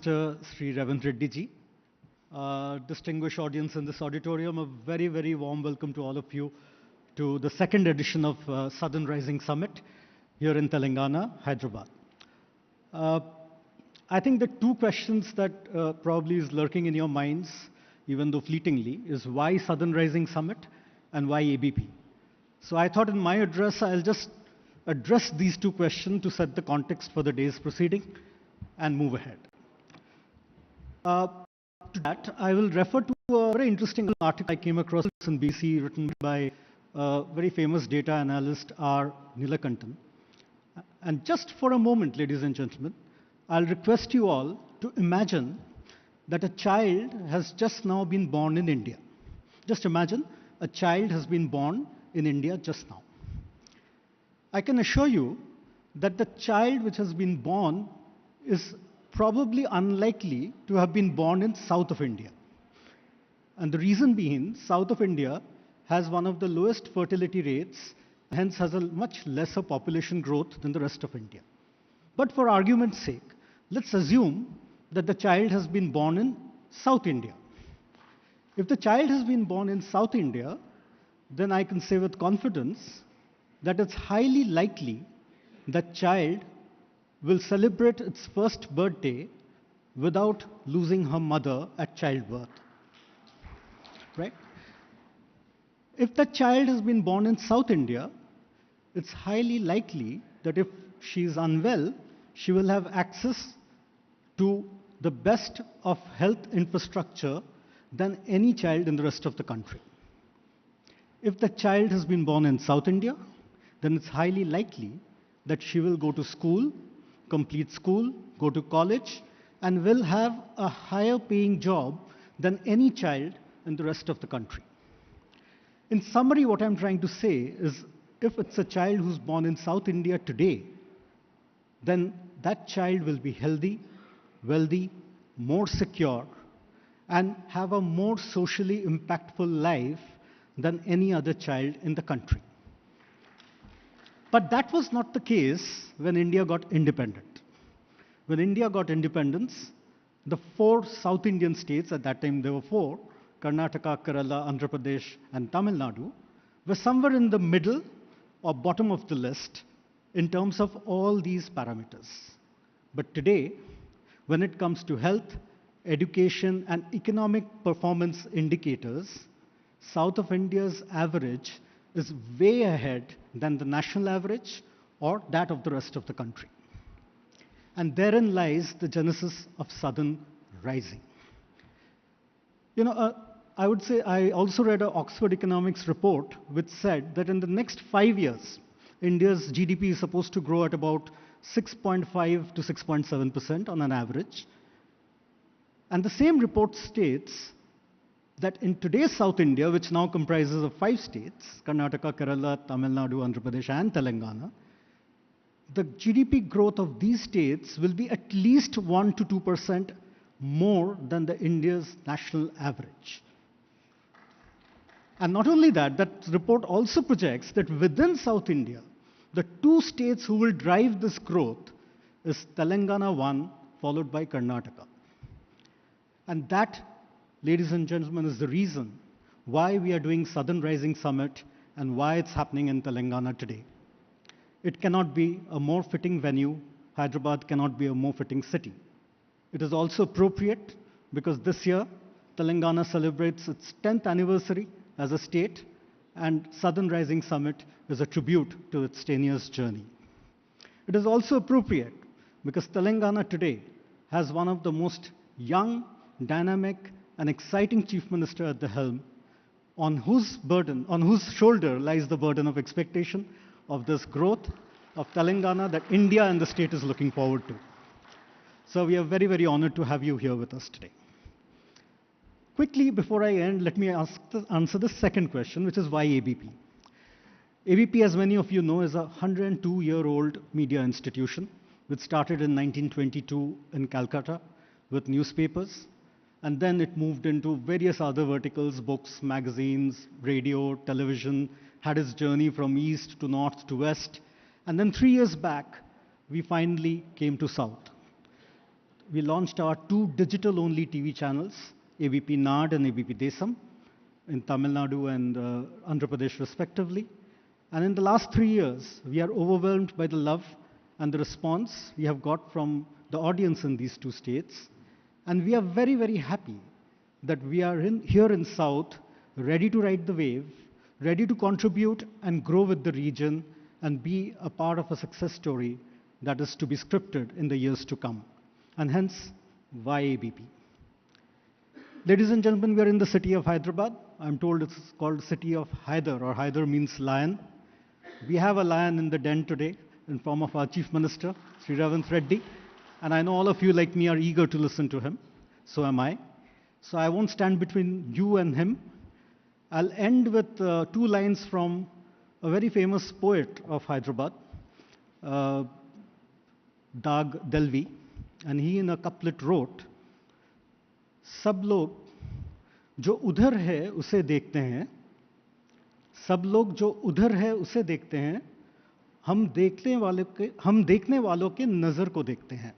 Sri Ravindra Reddy ji, distinguished audience in this auditorium, a very, very warm welcome to all of you to the second edition of Southern Rising Summit here in Telangana, Hyderabad. I think the two questions that probably is lurking in your minds, even though fleetingly, is why Southern Rising Summit and why ABP? So I thought in my address, I'll just address these two questions to set the context for the day's proceeding and move ahead. To that, I will refer to a very interesting article I came across in BC written by a very famous data analyst, R. Nilakantan. And just for a moment, ladies and gentlemen, I'll request you all to imagine that a child has just now been born in India. Just imagine a child has been born in India just now. I can assure you that the child which has been born is probably unlikely to have been born in south of India. And the reason being, south of India has one of the lowest fertility rates, hence has a much lesser population growth than the rest of India. But for argument's sake, let's assume that the child has been born in South India. If the child has been born in South India, then I can say with confidence that it's highly likely that child will celebrate its first birthday without losing her mother at childbirth. Right? If the child has been born in South India, it's highly likely that if she is unwell, she will have access to the best of health infrastructure than any child in the rest of the country. If the child has been born in South India, then it's highly likely that she will go to school, complete school, go to college, and will have a higher paying job than any child in the rest of the country. In summary, what I'm trying to say is if it's a child who's born in South India today, then that child will be healthy, wealthy, more secure, and have a more socially impactful life than any other child in the country. But that was not the case when India got independent. When India got independence, the four South Indian states, at that time there were four, Karnataka, Kerala, Andhra Pradesh, and Tamil Nadu, were somewhere in the middle or bottom of the list in terms of all these parameters. But today, when it comes to health, education, and economic performance indicators, South of India's average is way ahead than the national average or that of the rest of the country. And therein lies the genesis of Southern Rising. You know, I would say I also read an Oxford economics report which said that in the next 5 years, India's GDP is supposed to grow at about 6.5 to 6.7% on an average. And the same report states that in today's South India, which now comprises of 5 states, Karnataka, Kerala, Tamil Nadu, Andhra Pradesh, and Telangana, the GDP growth of these states will be at least 1 to 2% more than the India's national average. And not only that, that report also projects that within South India, the two states who will drive this growth is Telangana 1, followed by Karnataka. And that, ladies and gentlemen, is the reason why we are doing Southern Rising Summit and why it's happening in Telangana today. It cannot be a more fitting venue. Hyderabad cannot be a more fitting city. It is also appropriate because this year, Telangana celebrates its 10th anniversary as a state, and Southern Rising Summit is a tribute to its 10 years journey. It is also appropriate because Telangana today has one of the most young, dynamic, and exciting Chief Minister at the helm, on whose shoulder lies the burden of expectation of this growth of Telangana that India and the state is looking forward to. So we are very, very honored to have you here with us today. Quickly, before I end, let me answer the second question, which is why ABP? ABP, as many of you know, is a 102-year-old media institution, which started in 1922 in Calcutta with newspapers. And then it moved into various other verticals, books, magazines, radio, television, had its journey from east to north to west. And then 3 years back, we finally came to south. we launched our 2 digital-only TV channels, ABP Nad and ABP Desam, in Tamil Nadu and Andhra Pradesh respectively. And in the last 3 years, we are overwhelmed by the love and the response we have got from the audience in these 2 states. And we are very, very happy that we are here in South, ready to ride the wave, ready to contribute and grow with the region and be a part of a success story that is to be scripted in the years to come. And hence, why ABP? Ladies and gentlemen, we are in the city of Hyderabad. I'm told it's called City of Hyder, or Hyder means lion. We have a lion in the den today in form of our Chief Minister, Sri Ravindra Reddy. And I know all of you, like me, are eager to listen to him. So am I. So I won't stand between you and him. I'll end with 2 lines from a very famous poet of Hyderabad, Dag Delvi, and he in a couplet wrote, सब लोग जो उधर है उसे देखते हैं, सब लोग जो उधर है उसे देखते हैं, हम देखने वालों के नज़र को देखते हैं.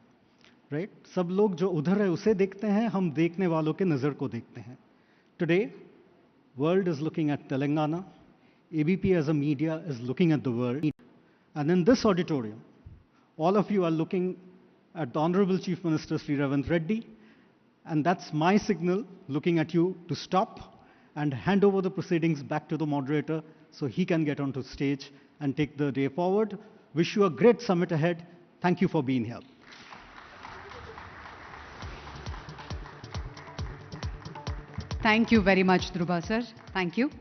Right? सब लोग जो उधर है उसे देखते हैं, हम देखने वालों के नज़र को देखते हैं. Today, world is looking at Telangana. ABP as a media is looking at the world. And in this auditorium, all of you are looking at the Honorable Chief Minister Sri Ravindra Reddy. And that's my signal, looking at you, to stop and hand over the proceedings back to the moderator so he can get onto stage and take the day forward. Wish you a great summit ahead. Thank you for being here. Thank you very much, Dhruba sir. Thank you.